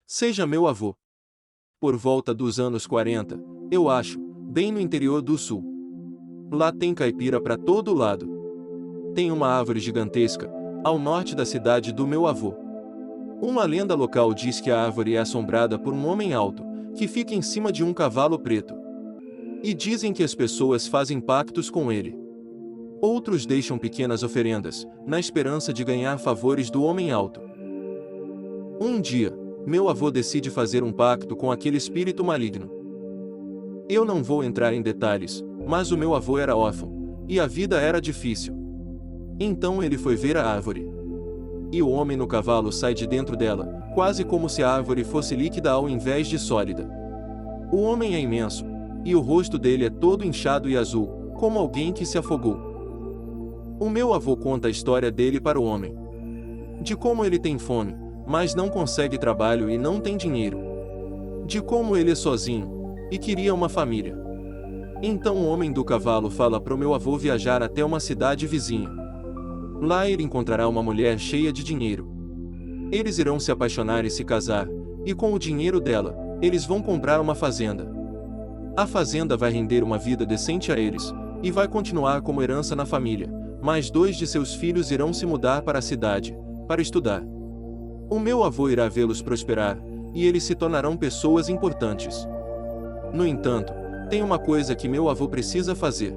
Seja meu avô. Por volta dos anos 40, eu acho, bem no interior do sul. Lá tem caipira para todo lado. Tem uma árvore gigantesca, ao norte da cidade do meu avô. Uma lenda local diz que a árvore é assombrada por um homem alto, que fica em cima de um cavalo preto. E dizem que as pessoas fazem pactos com ele. Outros deixam pequenas oferendas, na esperança de ganhar favores do homem alto. Um dia, meu avô decide fazer um pacto com aquele espírito maligno. Eu não vou entrar em detalhes, mas o meu avô era órfão, e a vida era difícil. Então ele foi ver a árvore. E o homem no cavalo sai de dentro dela, quase como se a árvore fosse líquida ao invés de sólida. O homem é imenso, e o rosto dele é todo inchado e azul, como alguém que se afogou. O meu avô conta a história dele para o homem. De como ele tem fome, mas não consegue trabalho e não tem dinheiro. De como ele é sozinho, e queria uma família. Então o homem do cavalo fala para o meu avô viajar até uma cidade vizinha. Lá ele encontrará uma mulher cheia de dinheiro. Eles irão se apaixonar e se casar, e com o dinheiro dela, eles vão comprar uma fazenda. A fazenda vai render uma vida decente a eles, e vai continuar como herança na família, mas 2 de seus filhos irão se mudar para a cidade, para estudar. O meu avô irá vê-los prosperar, e eles se tornarão pessoas importantes. No entanto, tem uma coisa que meu avô precisa fazer.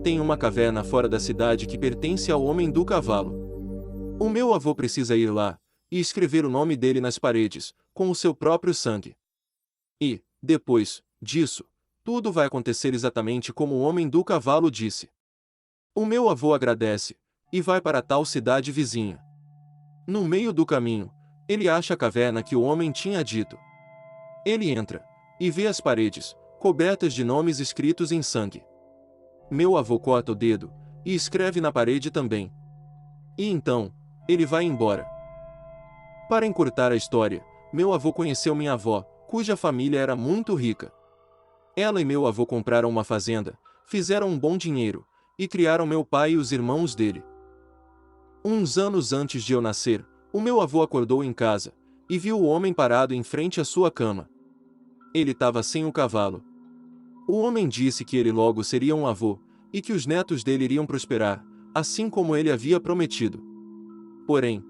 Tem uma caverna fora da cidade que pertence ao homem do cavalo. O meu avô precisa ir lá, e escrever o nome dele nas paredes, com o seu próprio sangue. E, depois disso, tudo vai acontecer exatamente como o homem do cavalo disse. O meu avô agradece, e vai para a tal cidade vizinha. No meio do caminho, ele acha a caverna que o homem tinha dito. Ele entra, e vê as paredes, cobertas de nomes escritos em sangue. Meu avô corta o dedo, e escreve na parede também. E então, ele vai embora. Para encurtar a história, meu avô conheceu minha avó, cuja família era muito rica. Ela e meu avô compraram uma fazenda, fizeram um bom dinheiro, e criaram meu pai e os irmãos dele. Uns anos antes de eu nascer, o meu avô acordou em casa, e viu o homem parado em frente à sua cama. Ele estava sem o cavalo. O homem disse que ele logo seria um avô, e que os netos dele iriam prosperar, assim como ele havia prometido. Porém,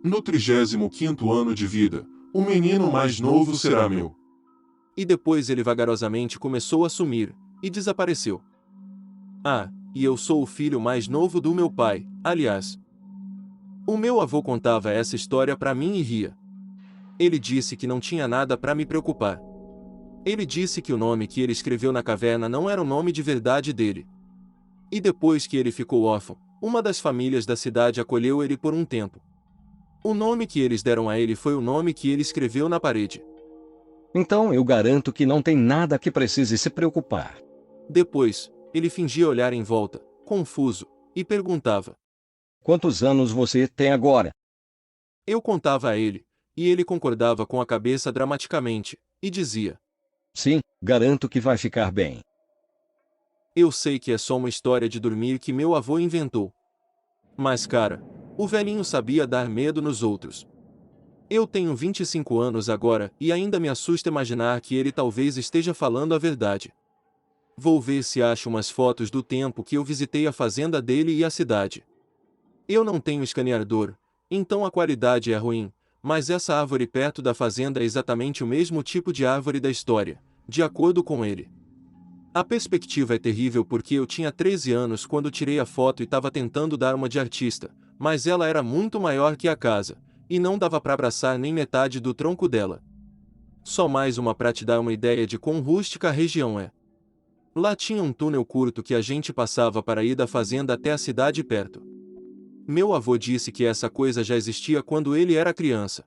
no 35º ano de vida, o menino mais novo será meu. E depois ele vagarosamente começou a sumir, e desapareceu. Ah, e eu sou o filho mais novo do meu pai, aliás. O meu avô contava essa história para mim e ria. Ele disse que não tinha nada para me preocupar. Ele disse que o nome que ele escreveu na caverna não era o nome de verdade dele. E depois que ele ficou órfão, uma das famílias da cidade acolheu ele por um tempo. O nome que eles deram a ele foi o nome que ele escreveu na parede. Então eu garanto que não tem nada que precise se preocupar. Depois, ele fingia olhar em volta, confuso, e perguntava: Quantos anos você tem agora? Eu contava a ele, e ele concordava com a cabeça dramaticamente, e dizia: Sim, garanto que vai ficar bem. Eu sei que é só uma história de dormir que meu avô inventou. Mas cara, o velhinho sabia dar medo nos outros. Eu tenho 25 anos agora e ainda me assusta imaginar que ele talvez esteja falando a verdade. Vou ver se acho umas fotos do tempo que eu visitei a fazenda dele e a cidade. Eu não tenho escaneador, então a qualidade é ruim, mas essa árvore perto da fazenda é exatamente o mesmo tipo de árvore da história, de acordo com ele. A perspectiva é terrível porque eu tinha 13 anos quando tirei a foto e estava tentando dar uma de artista, mas ela era muito maior que a casa, e não dava para abraçar nem metade do tronco dela. Só mais uma para te dar uma ideia de quão rústica a região é. Lá tinha um túnel curto que a gente passava para ir da fazenda até a cidade perto. Meu avô disse que essa coisa já existia quando ele era criança.